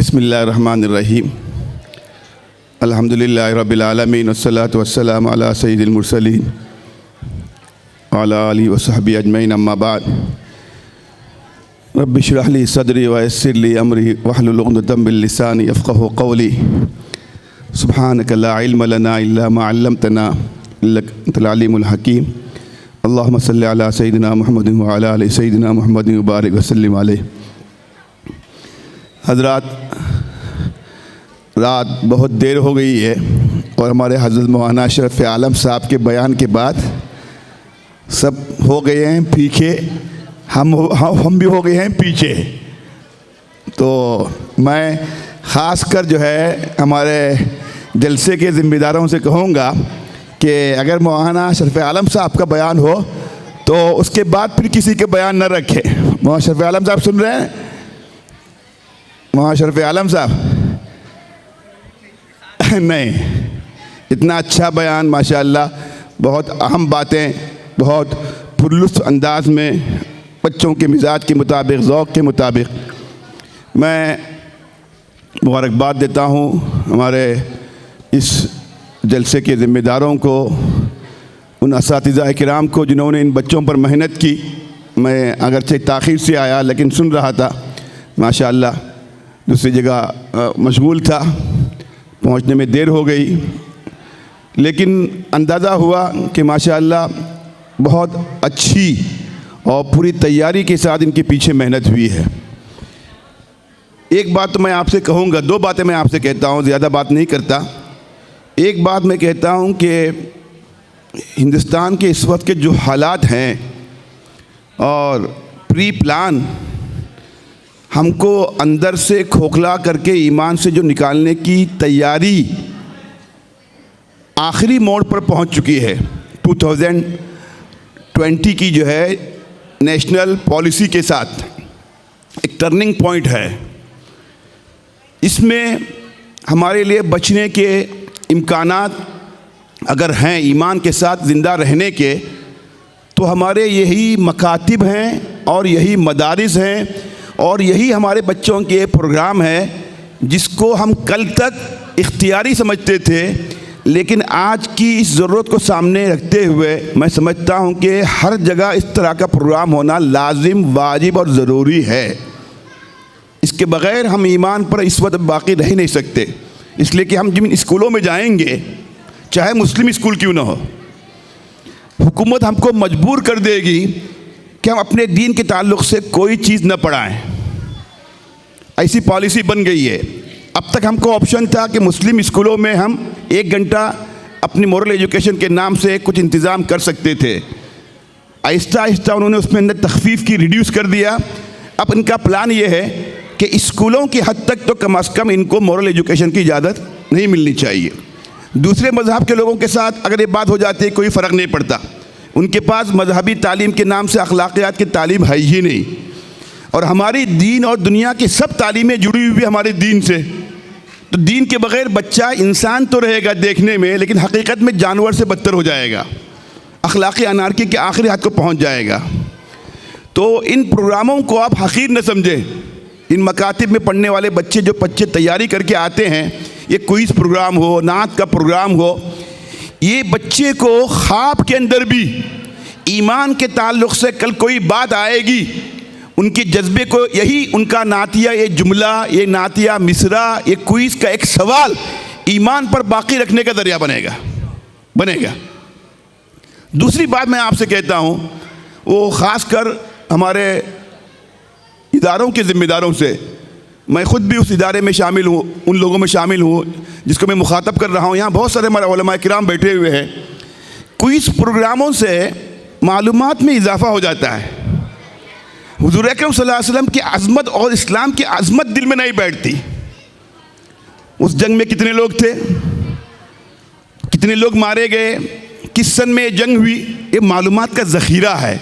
بسم اللہ الرحمن الرحیم الحمدللہ رب العالمین والصلاة والسلام علی سید المرسلین وعلی آلہ وصحبہ اجمعین اما بعد رب اشرح لی صدری ویسر لی امری واحلل عقدۃ من لسانی یفقہوا قولی سبحانک لا علم لنا الا ما علمتنا انک انت العلیم الحکیم اللہم صلی علی سیدنا محمد وعلی آل سیدنا محمد وبارک وسلم علیہ۔ حضرات، رات بہت دیر ہو گئی ہے اور ہمارے حضرت مولانا اشرف عالم صاحب کے بیان کے بعد سب ہو گئے ہیں پیچھے، ہم بھی ہو گئے ہیں پیچھے۔ تو میں خاص کر جو ہے ہمارے جلسے کے ذمہ داروں سے کہوں گا کہ اگر مولانا اشرف عالم صاحب کا بیان ہو تو اس کے بعد پھر کسی کے بیان نہ رکھیں۔ مولانا اشرف عالم صاحب سن رہے ہیں؟ مولانا اشرف عالم صاحب نہیں، اتنا اچھا بیان ماشاءاللہ، بہت اہم باتیں، بہت پرلطف انداز میں، بچوں کے مزاج کے مطابق، ذوق کے مطابق۔ میں مبارکباد دیتا ہوں ہمارے اس جلسے کے ذمہ داروں کو، ان اساتذہ کرام کو جنہوں نے ان بچوں پر محنت کی۔ میں اگرچہ تاخیر سے آیا لیکن سن رہا تھا، ماشاءاللہ دوسری جگہ مشغول تھا، پہنچنے میں دیر ہو گئی، لیکن اندازہ ہوا کہ ماشاءاللہ بہت اچھی اور پوری تیاری کے ساتھ ان کے پیچھے محنت ہوئی ہے۔ ایک بات تو میں آپ سے کہوں گا، دو باتیں میں آپ سے کہتا ہوں، زیادہ بات نہیں کرتا۔ ایک بات میں کہتا ہوں کہ ہندوستان کے اس وقت کے جو حالات ہیں اور پری پلان ہم کو اندر سے کھوکھلا کر کے ایمان سے جو نکالنے کی تیاری آخری موڑ پر پہنچ چکی ہے، 2020 کی جو ہے نیشنل پالیسی کے ساتھ ایک ٹرننگ پوائنٹ ہے۔ اس میں ہمارے لیے بچنے کے امکانات اگر ہیں ایمان کے ساتھ زندہ رہنے کے، تو ہمارے یہی مکاتب ہیں اور یہی مدارس ہیں اور یہی ہمارے بچوں کے پروگرام ہے جس کو ہم کل تک اختیاری سمجھتے تھے، لیکن آج کی اس ضرورت کو سامنے رکھتے ہوئے میں سمجھتا ہوں کہ ہر جگہ اس طرح کا پروگرام ہونا لازم، واجب اور ضروری ہے۔ اس کے بغیر ہم ایمان پر اس وقت باقی رہ نہیں سکتے، اس لیے کہ ہم جن اسکولوں میں جائیں گے، چاہے مسلم اسکول کیوں نہ ہو، حکومت ہم کو مجبور کر دے گی کہ ہم اپنے دین کے تعلق سے کوئی چیز نہ پڑھائیں۔ ایسی پالیسی بن گئی ہے۔ اب تک ہم کو آپشن تھا کہ مسلم اسکولوں میں ہم 1 گھنٹہ اپنی مورل ایجوکیشن کے نام سے کچھ انتظام کر سکتے تھے۔ آہستہ آہستہ انہوں نے اس میں اندر تخفیف کی، ریڈیوس کر دیا۔ اب ان کا پلان یہ ہے کہ اسکولوں کی حد تک تو کم از کم ان کو مورل ایجوکیشن کی اجازت نہیں ملنی چاہیے۔ دوسرے مذہب کے لوگوں کے ساتھ اگر یہ بات ہو جاتی ہے کوئی فرق نہیں پڑتا، ان کے پاس مذہبی تعلیم کے نام سے اخلاقیات کی تعلیم ہے ہی نہیں، اور ہماری دین اور دنیا کی سب تعلیمیں جڑی ہوئی ہمارے دین سے۔ تو دین کے بغیر بچہ انسان تو رہے گا دیکھنے میں، لیکن حقیقت میں جانور سے بدتر ہو جائے گا، اخلاقی انارکی کے آخری حد کو پہنچ جائے گا۔ تو ان پروگراموں کو آپ حقیر نہ سمجھیں۔ ان مکاتب میں پڑھنے والے بچے جو تیاری کر کے آتے ہیں، یہ کوئز پروگرام ہو، نعت کا پروگرام ہو، یہ بچے کو خواب کے اندر بھی ایمان کے تعلق سے کل کوئی بات آئے گی، ان کے جذبے کو یہی ان کا نعتیہ، یہ جملہ، یہ نعتیہ مصرع، یہ کوئز کا ایک سوال ایمان پر باقی رکھنے کا ذریعہ بنے گا۔ دوسری بات میں آپ سے کہتا ہوں، وہ خاص کر ہمارے اداروں کے ذمہ داروں سے، میں خود بھی اس ادارے میں شامل ہوں، ان لوگوں میں شامل ہوں جس کو میں مخاطب کر رہا ہوں۔ یہاں بہت سارے ہمارے علماء کرام بیٹھے ہوئے ہیں۔ کوئز پروگراموں سے معلومات میں اضافہ ہو جاتا ہے۔ حضور اکرم صلی اللہ علیہ وسلم کی عظمت اور اسلام کی عظمت دل میں نہیں بیٹھتی۔ اس جنگ میں کتنے لوگ تھے، کتنے لوگ مارے گئے، کس سن میں جنگ ہوئی، یہ معلومات کا ذخیرہ ہے۔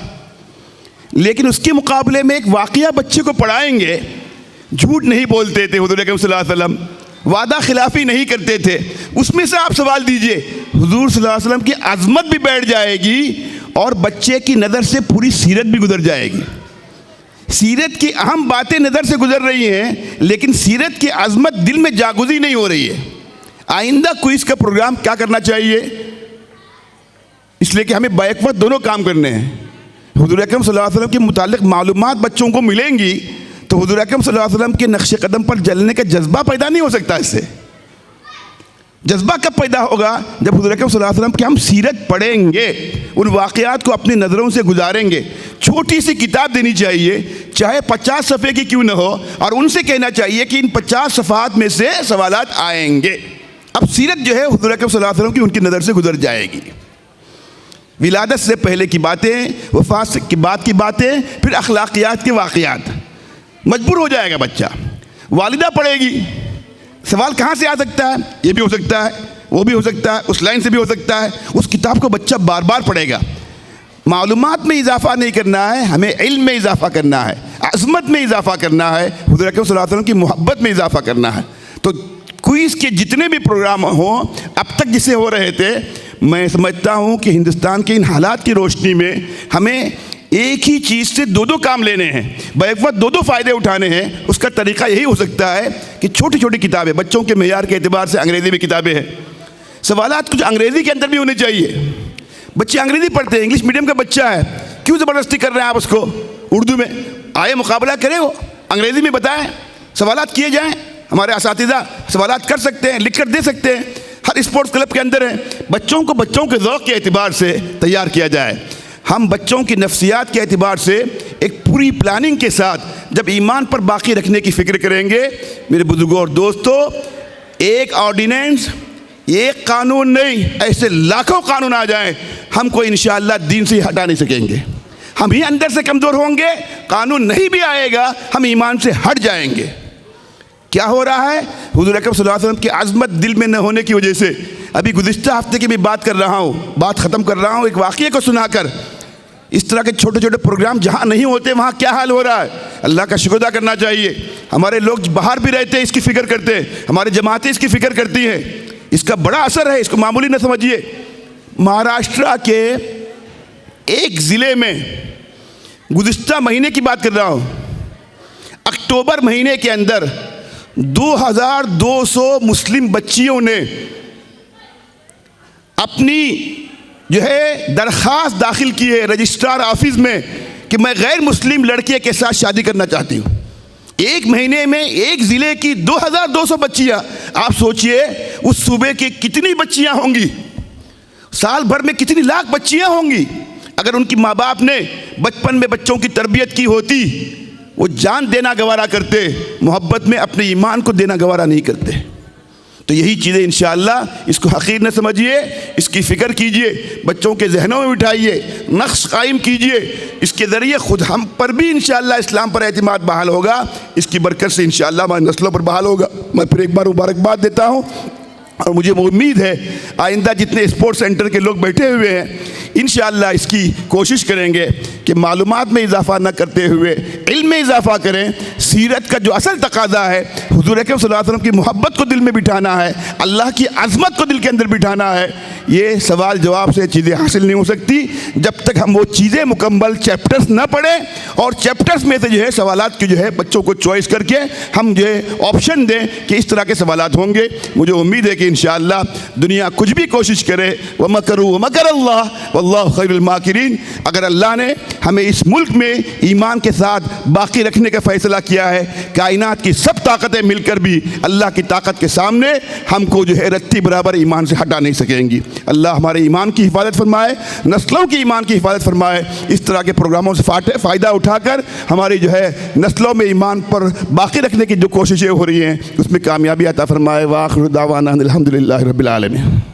لیکن اس کے مقابلے میں ایک واقعہ بچے کو پڑھائیں گے، جھوٹ نہیں بولتے تھے حضور اکرم صلی اللہ علیہ وسلم، وعدہ خلافی نہیں کرتے تھے، اس میں سے آپ سوال دیجئے، حضور صلی اللہ علیہ وسلم کی عظمت بھی بیٹھ جائے گی اور بچے کی نظر سے پوری سیرت بھی گزر جائے گی۔ سیرت کی اہم باتیں نظر سے گزر رہی ہیں لیکن سیرت کی عظمت دل میں جاگزی نہیں ہو رہی ہے. آئندہ کوئز کا پروگرام کیا کرنا چاہیے؟ اس لیے کہ ہمیں بیک وقت دونوں کام کرنے ہیں. حضور اکرم صلی اللہ علیہ وسلم کے متعلق معلومات بچوں کو ملیں گی تو حضور اکرم صلی اللہ علیہ وسلم کے نقش قدم پر چلنے کا جذبہ پیدا نہیں ہو سکتا. اس سے جذبہ کب پیدا ہوگا؟ جب حضور اکرم صلی اللہ علیہ وسلم کی ہم سیرت پڑھیں گے, ان واقعات کو اپنی نظروں سے گزاریں گے. چھوٹی سی کتاب دینی چاہیے, چاہے 50 صفحے کی کیوں نہ ہو, اور ان سے کہنا چاہیے کہ ان 50 صفحات میں سے سوالات آئیں گے. اب سیرت جو ہے حضور اکرم صلی اللہ علیہ وسلم کی ان کی نظر سے گزر جائے گی. ولادت سے پہلے کی باتیں, وفات کے بعد کی باتیں, پھر اخلاقیات کے واقعات. مجبور ہو جائے گا بچہ. والدہ پڑھے گی, سوال کہاں سے آ سکتا ہے؟ یہ بھی ہو سکتا ہے, وہ بھی ہو سکتا ہے, اس لائن سے بھی ہو سکتا ہے. اس کتاب کو بچہ بار بار پڑھے گا. معلومات میں اضافہ نہیں کرنا ہے, ہمیں علم میں اضافہ کرنا ہے, عظمت میں اضافہ کرنا ہے, حضور اکرم صلی اللہ علیہ وسلم کی محبت میں اضافہ کرنا ہے. تو کوئز کے جتنے بھی پروگرام ہوں اب تک جسے ہو رہے تھے, میں سمجھتا ہوں کہ ہندوستان کے ان حالات کی روشنی میں ہمیں ایک ہی چیز سے دو کام لینے ہیں, بیک وقت دو فائدے اٹھانے ہیں. اس کا طریقہ یہی ہو سکتا ہے کہ چھوٹی چھوٹی کتابیں, بچوں کے معیار کے اعتبار سے انگریزی میں کتابیں ہیں, سوالات کچھ انگریزی کے اندر بھی ہونے چاہیے. بچے انگریزی پڑھتے ہیں, انگلش میڈیم کا بچہ ہے, کیوں زبردستی کر رہے ہیں آپ اس کو؟ اردو میں آئے مقابلہ کرے, وہ انگریزی میں بتائیں, سوالات کیے جائیں. ہمارے اساتذہ سوالات کر سکتے ہیں, لکھ کر دے سکتے ہیں. ہر اسپورٹس کلب کے اندر ہیں. بچوں کو بچوں کے ذوق کے اعتبار سے تیار کیا جائے. ہم بچوں کی نفسیات کے اعتبار سے ایک پوری پلاننگ کے ساتھ جب ایمان پر باقی رکھنے کی فکر کریں گے, میرے بزرگوں اور دوستوں, ایک آرڈیننس, ایک قانون نہیں, ایسے لاکھوں قانون آ جائیں, ہم کو انشاءاللہ دین سے ہٹا نہیں سکیں گے. ہم ہی اندر سے کمزور ہوں گے, قانون نہیں بھی آئے گا, ہم ایمان سے ہٹ جائیں گے. کیا ہو رہا ہے؟ حضور اکرم صلی اللہ علیہ وسلم کی عظمت دل میں نہ ہونے کی وجہ سے. ابھی گزشتہ ہفتے کی بھی بات کر رہا ہوں, بات ختم کر رہا ہوں ایک واقعے کو سنا کر. اس طرح کے چھوٹے چھوٹے پروگرام جہاں نہیں ہوتے وہاں کیا حال ہو رہا ہے. اللہ کا شکر ادا کرنا چاہیے. ہمارے لوگ باہر بھی رہتے ہیں, اس کی فکر کرتے ہیں, ہماری جماعتیں اس کی فکر کرتی ہیں. اس کا بڑا اثر ہے, اس کو معمولی نہ سمجھیے. مہاراشٹرا کے ایک ضلع میں گزشتہ مہینے کی بات کر رہا ہوں, اکتوبر مہینے کے اندر 2200 مسلم بچیوں نے اپنی جو ہے درخواست داخل کی ہے رجسٹرار آفس میں کہ میں غیر مسلم لڑکے کے ساتھ شادی کرنا چاہتی ہوں. ایک مہینے میں ایک ضلع کی 2200 بچیاں. آپ سوچئے اس صوبے کی کتنی بچیاں ہوں گی, سال بھر میں کتنی لاکھ بچیاں ہوں گی. اگر ان کی ماں باپ نے بچپن میں بچوں کی تربیت کی ہوتی, وہ جان دینا گوارا کرتے, محبت میں اپنے ایمان کو دینا گوارا نہیں کرتے. تو یہی چیزیں انشاءاللہ, اس کو حقیر نہ سمجھیے, اس کی فکر کیجئے, بچوں کے ذہنوں میں بٹھائیے, نقش قائم کیجئے. اس کے ذریعے خود ہم پر بھی انشاءاللہ اسلام پر اعتماد بحال ہوگا, اس کی برکت سے انشاءاللہ ہماری نسلوں پر بحال ہوگا. میں پھر ایک بار مبارکباد دیتا ہوں, اور مجھے امید ہے آئندہ جتنے اسپورٹس سینٹر کے لوگ بیٹھے ہوئے ہیں انشاءاللہ اس کی کوشش کریں گے کہ معلومات میں اضافہ نہ کرتے ہوئے علم میں اضافہ کریں. سیرت کا جو اصل تقاضا ہے, حضور اکرم صلی اللہ علیہ وسلم کی محبت کو دل میں بٹھانا ہے, اللہ کی عظمت کو دل کے اندر بٹھانا ہے. یہ سوال جواب سے چیزیں حاصل نہیں ہو سکتی جب تک ہم وہ چیزیں مکمل چیپٹرز نہ پڑھیں, اور چیپٹرز میں سے جو ہے سوالات کی جو ہے بچوں کو چوائس کر کے ہم جو ہے آپشن دیں کہ اس طرح کے سوالات ہوں گے. مجھے امید ہے کہ انشاءاللہ دنیا کچھ بھی کوشش کرے, وَمَكَرُوا وَمَكَرَ اللَّهُ وَاللَّهُ خَيْرُ الْمَاكِرِينَ, اگر اللہ نے ہمیں اس ملک میں ایمان کے ساتھ باقی رکھنے کا فیصلہ کیا ہے, کائنات کی سب طاقتیں مل کر بھی اللہ کی طاقت کے سامنے ہم کو جو ہے رتی برابر ایمان سے ہٹا نہیں سکیں گی. اللہ ہمارے ایمان کی حفاظت فرمائے, نسلوں کی ایمان کی حفاظت فرمائے. اس طرح کے پروگراموں سے فائدہ اٹھا کر ہماری جو ہے نسلوں میں ایمان پر باقی رکھنے کی جو کوششیں ہو رہی ہیں اس میں کامیابی عطا فرمائے. وآخر دعوانا الحمدللہ رب العالمین.